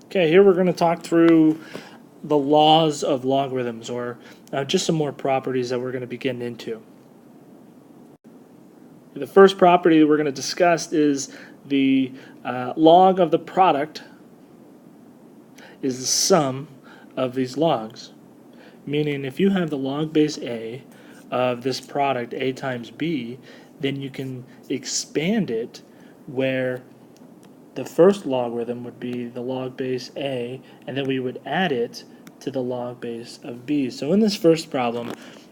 Okay, here we're going to talk through the laws of logarithms, or just some more properties that we're going to be getting into. The first property that we're going to discuss is the log of the product is the sum of these logs. Meaning if you have the log base a of this product a times b, then you can expand it where the first logarithm would be the log base a, and then we would add it to the log base of b. So in this first problem,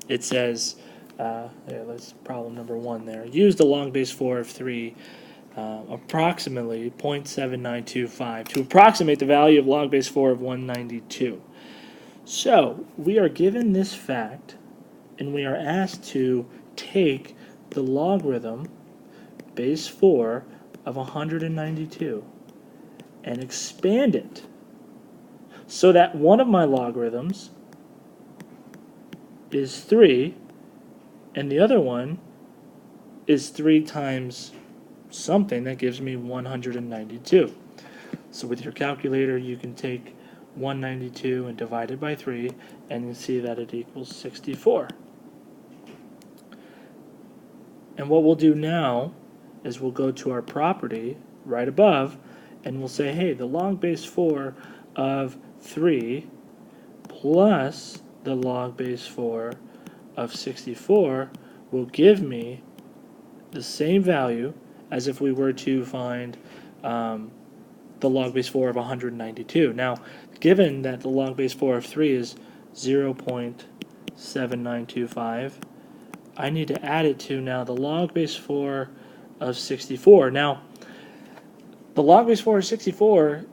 it says, let's problem number 1 there. Use the log base 4 of 3, approximately 0.7925, to approximate the value of log base 4 of 192. So we are given this fact, and we are asked to take the logarithm base 4 of 192 and expand it so that one of my logarithms is 3 and the other one is 3 times something that gives me 192. So with your calculator you can take 192 and divide it by 3 and you see that it equals 64. And what we'll do now is we'll go to our property right above and we'll say, hey, the log base 4 of 3 plus the log base 4 of 64 will give me the same value as if we were to find the log base 4 of 192. Now, given that the log base 4 of 3 is 0.7925, I need to add it to now the log base 4 of 64. Now, the log base 4 of 64,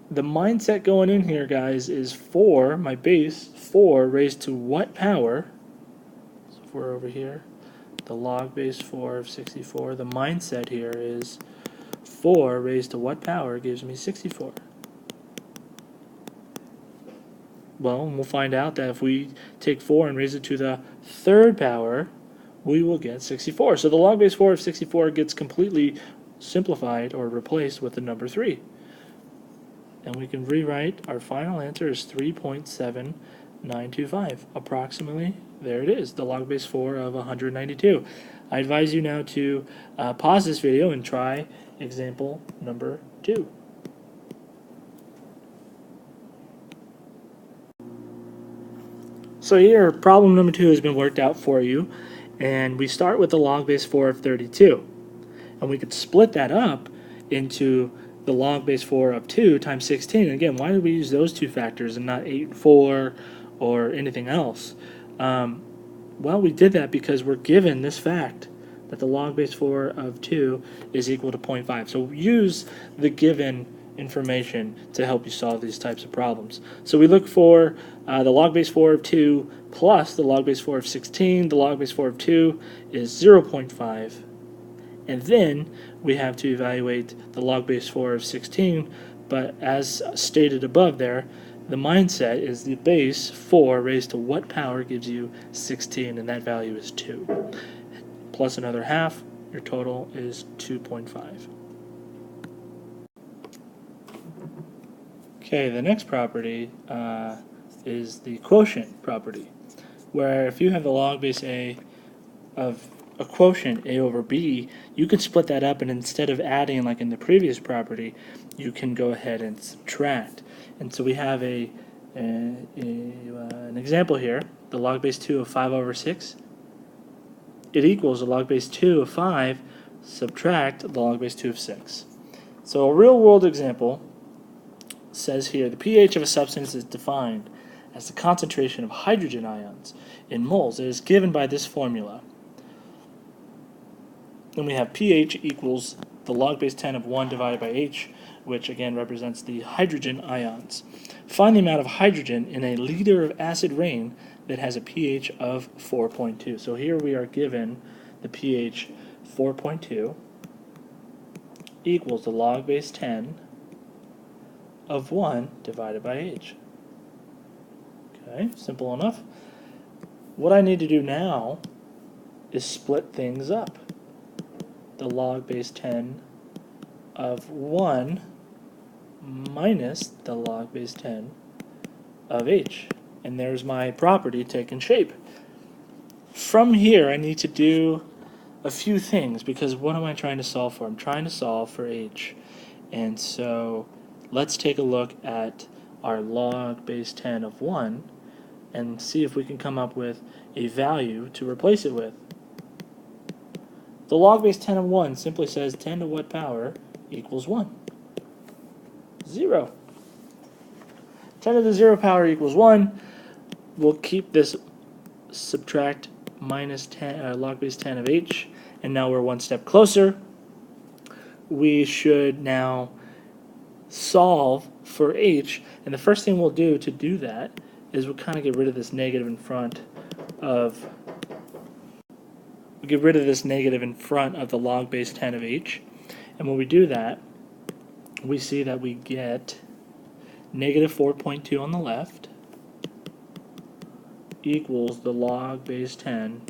the mindset going in here, guys, is 4, my base, 4 raised to what power? So if we're over here, the log base 4 of 64, the mindset here is 4 raised to what power gives me 64? Well, we'll find out that if we take 4 and raise it to the third power, we will get 64. So the log base 4 of 64 gets completely simplified or replaced with the number 3. And we can rewrite our final answer as 3.7925. Approximately, there it is, the log base 4 of 192. I advise you now to pause this video and try example number 2. So here, problem number 2 has been worked out for you, and we start with the log base 4 of 32. And we could split that up into the log base 4 of 2 times 16. And again, why did we use those two factors and not 8 and 4 or anything else? Well, we did that because we're given this fact that the log base 4 of 2 is equal to 0.5. So use the given information to help you solve these types of problems. So we look for the log base 4 of 2 plus the log base 4 of 16. The log base 4 of 2 is 0.5. And then we have to evaluate the log base 4 of 16, but as stated above there, the mindset is the base 4 raised to what power gives you 16, and that value is 2. Plus another half, your total is 2.5. Okay, the next property is the quotient property, where if you have the log base a of a quotient a over b, you can split that up, and instead of adding like in the previous property, you can go ahead and subtract. And so we have an example here, the log base 2 of 5 over 6. It equals the log base 2 of 5 subtract the log base 2 of 6. So a real world example says here, the pH of a substance is defined as the concentration of hydrogen ions in moles. It is given by this formula. Then we have pH equals the log base 10 of 1 divided by H, which again represents the hydrogen ions. Find the amount of hydrogen in a liter of acid rain that has a pH of 4.2. So here we are given the pH 4.2 equals the log base 10 of 1 divided by H. Okay, simple enough. What I need to do now is split things up. The log base 10 of 1 minus the log base 10 of h. And there's my property taking shape. From here, I need to do a few things, because what am I trying to solve for? I'm trying to solve for h. And so let's take a look at our log base 10 of 1 and see if we can come up with a value to replace it with. The log base 10 of 1 simply says 10 to what power equals 1? 0. 10 to the 0 power equals 1. We'll keep this subtract minus 10, log base 10 of h, and now we're one step closer. We should now solve for h, and the first thing we'll do to do that is we'll kind of get rid of this negative in front of the log base 10 of h, and when we do that, we see that we get negative 4.2 on the left equals the log base 10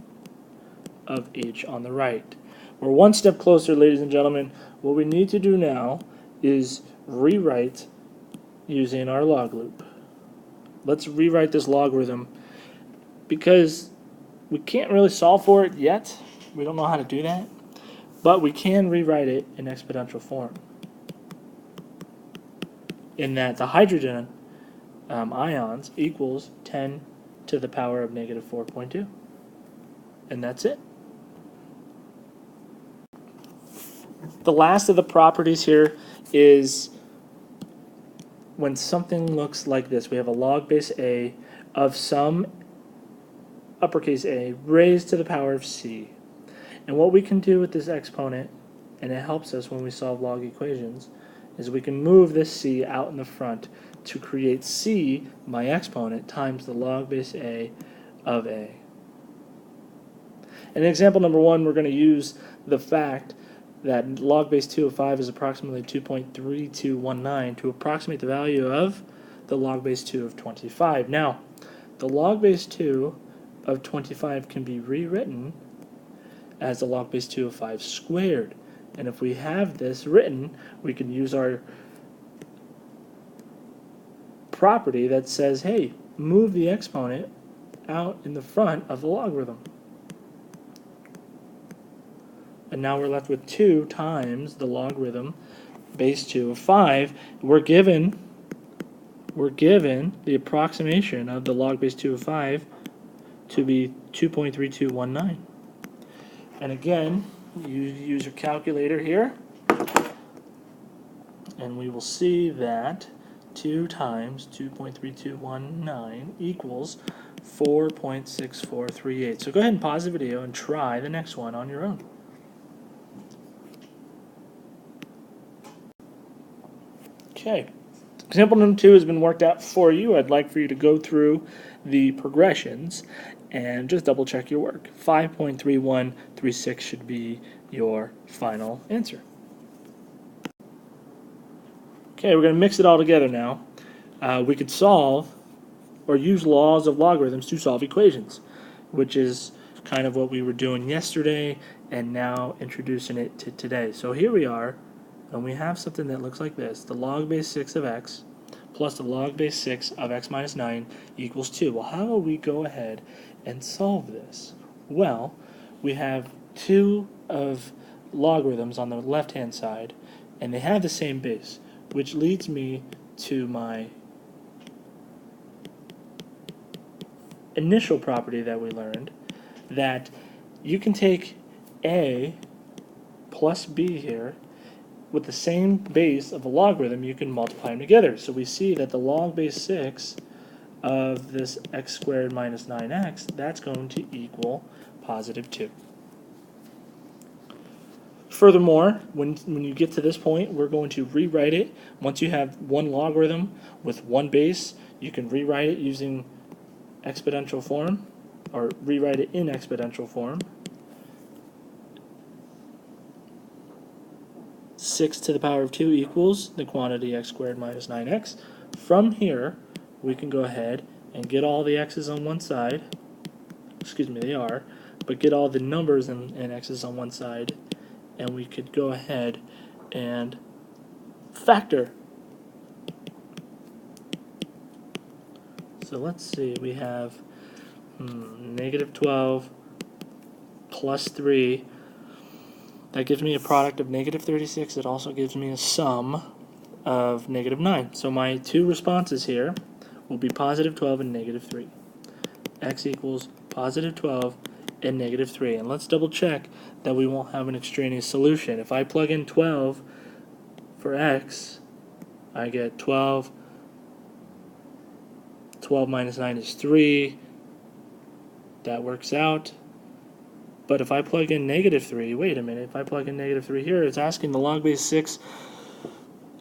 of h on the right. We're one step closer, ladies and gentlemen. What we need to do now is rewrite using our log loop. Let's rewrite this logarithm, because we can't really solve for it yet. We don't know how to do that, but we can rewrite it in exponential form, in that the hydrogen ions equals 10 to the power of negative 4.2, and that's it. The last of the properties here is when something looks like this. We have a log base a of some uppercase A raised to the power of c. And what we can do with this exponent, and it helps us when we solve log equations, is we can move this c out in the front to create c, my exponent, times the log base a of a. In example number 1, we're going to use the fact that log base 2 of 5 is approximately 2.3219 to approximate the value of the log base 2 of 25. Now, the log base 2 of 25 can be rewritten as the log base 2 of 5 squared. And if we have this written, we can use our property that says, hey, move the exponent out in the front of the logarithm. And now we're left with 2 times the logarithm base 2 of 5. We're given the approximation of the log base 2 of 5 to be 2.3219. And again, you use your calculator here, and we will see that 2 times 2.3219 equals 4.6438. So go ahead and pause the video and try the next one on your own. Okay, example number 2 has been worked out for you. I'd like for you to go through the progressions and just double check your work. 5.3136 should be your final answer. Okay, we're going to mix it all together now. We could solve or use laws of logarithms to solve equations, which is kind of what we were doing yesterday and now introducing it to today. So here we are, and we have something that looks like this. The log base 6 of x plus the log base 6 of x minus 9 equals 2. Well, how will we go ahead and solve this? Well, we have 2 of logarithms on the left-hand side, and they have the same base, which leads me to my initial property that we learned, that you can take a plus b here with the same base of a logarithm. You can multiply them together. So we see that the log base 6 of this x squared minus 9x, that's going to equal positive 2. Furthermore, when you get to this point, we're going to rewrite it. Once you have one logarithm with one base, you can rewrite it using exponential form, or rewrite it in exponential form. 6 to the power of 2 equals the quantity x squared minus 9x. From here, we can go ahead and get all the x's on one side. Excuse me, they are. But get all the numbers and x's on one side. And we could go ahead and factor So let's see, we have negative 12 plus 3. That gives me a product of negative 36. It also gives me a sum of negative 9. So my two responses here will be positive 12 and negative 3. X equals positive 12 and negative 3. And let's double check that we won't have an extraneous solution. If I plug in 12 for x, I get 12. 12 minus 9 is 3. That works out. But if I plug in negative 3, wait a minute, if I plug in negative 3 here, it's asking the log base 6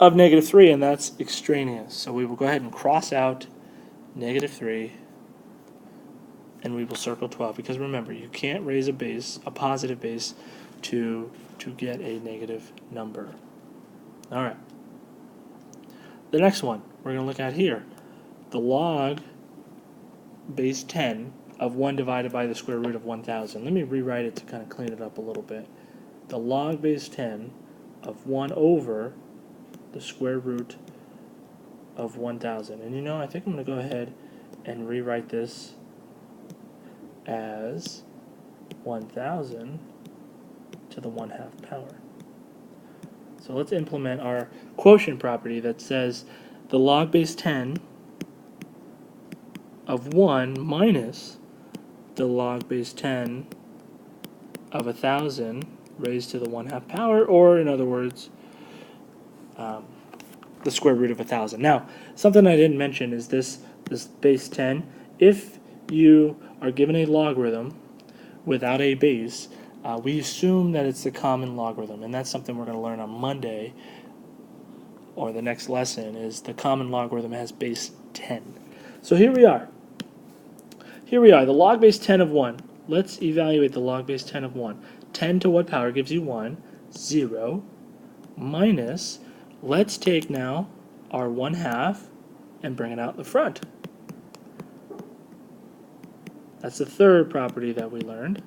of negative 3, and that's extraneous. So we will go ahead and cross out negative 3, and we will circle 12. Because remember, you can't raise a base, a positive base, to get a negative number. All right. The next one we're going to look at here. The log base 10 of 1 divided by the square root of 1,000. Let me rewrite it to kind of clean it up a little bit. The log base 10 of 1 over the square root of 1,000. And you know, I think I'm going to go ahead and rewrite this as 1,000 to the 1/2 power. So let's implement our quotient property that says the log base 10 of 1 minus the log base 10 of 1,000 raised to the 1/2 power, or in other words, the square root of 1,000. Now, something I didn't mention is this base 10. If you are given a logarithm without a base, we assume that it's the common logarithm, and that's something we're going to learn on Monday, or the next lesson, is the common logarithm has base 10. So here we are. Here we are, the log base 10 of 1. Let's evaluate the log base 10 of 1. 10 to what power gives you 1? 0. Minus, let's take now our 1/2 and bring it out the front. That's the third property that we learned.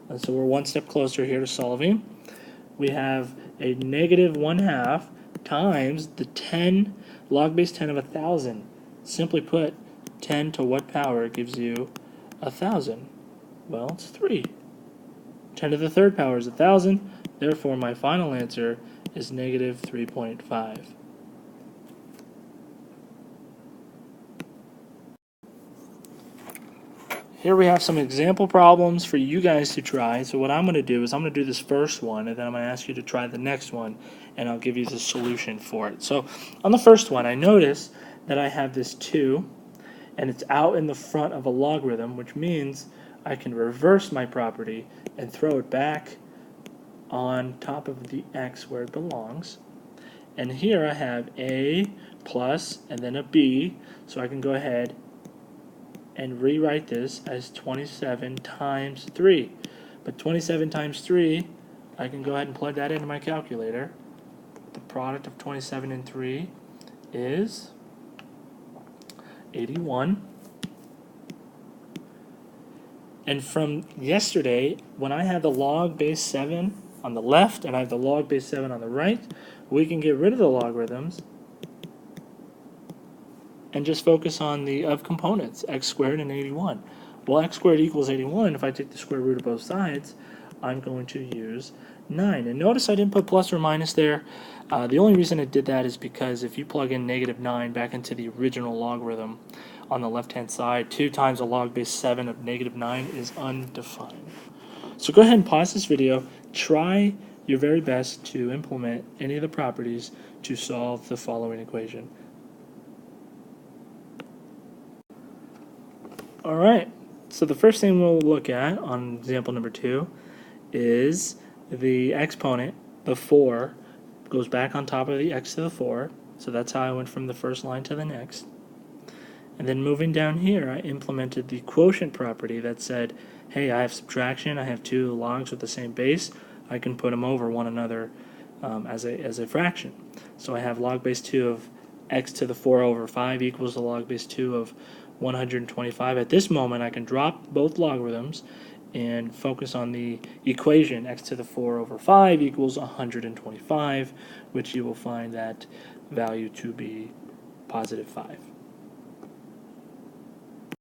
And so we're one step closer here to solving. We have a negative 1/2 times the 10 log base 10 of 1,000. Simply put, 10 to what power gives you 1,000? Well, it's 3. 10 to the third power is 1,000. Therefore, my final answer is negative 3.5. Here we have some example problems for you guys to try. So what I'm going to do is I'm going to do this first one, and then I'm going to ask you to try the next one, and I'll give you the solution for it. So on the first one, I notice that I have this 2, and it's out in the front of a logarithm, which means I can reverse my property and throw it back on top of the x where it belongs. And here I have a plus and then a b, so I can go ahead and rewrite this as 27 times 3. But 27 times 3, I can go ahead and plug that into my calculator. The product of 27 and 3 is 81. And from yesterday, when I had the log base 7 on the left and I have the log base 7 on the right, we can get rid of the logarithms and just focus on the of components, x squared and 81. Well, x squared equals 81. If I take the square root of both sides, I'm going to use 9. And notice I didn't put plus or minus there. The only reason I did that is because if you plug in negative 9 back into the original logarithm on the left-hand side, 2 times a log base 7 of negative 9 is undefined. So go ahead and pause this video. Try your very best to implement any of the properties to solve the following equation. Alright, so the first thing we'll look at on example number 2 is the exponent, the 4, goes back on top of the x to the 4. So that's how I went from the first line to the next. And then moving down here, I implemented the quotient property that said, hey, I have subtraction, I have 2 logs with the same base, I can put them over one another as a fraction. So I have log base 2 of x to the 4 over 5 equals the log base 2 of 125. At this moment, I can drop both logarithms and focus on the equation x to the 4 over 5 equals 125, which you will find that value to be positive 5.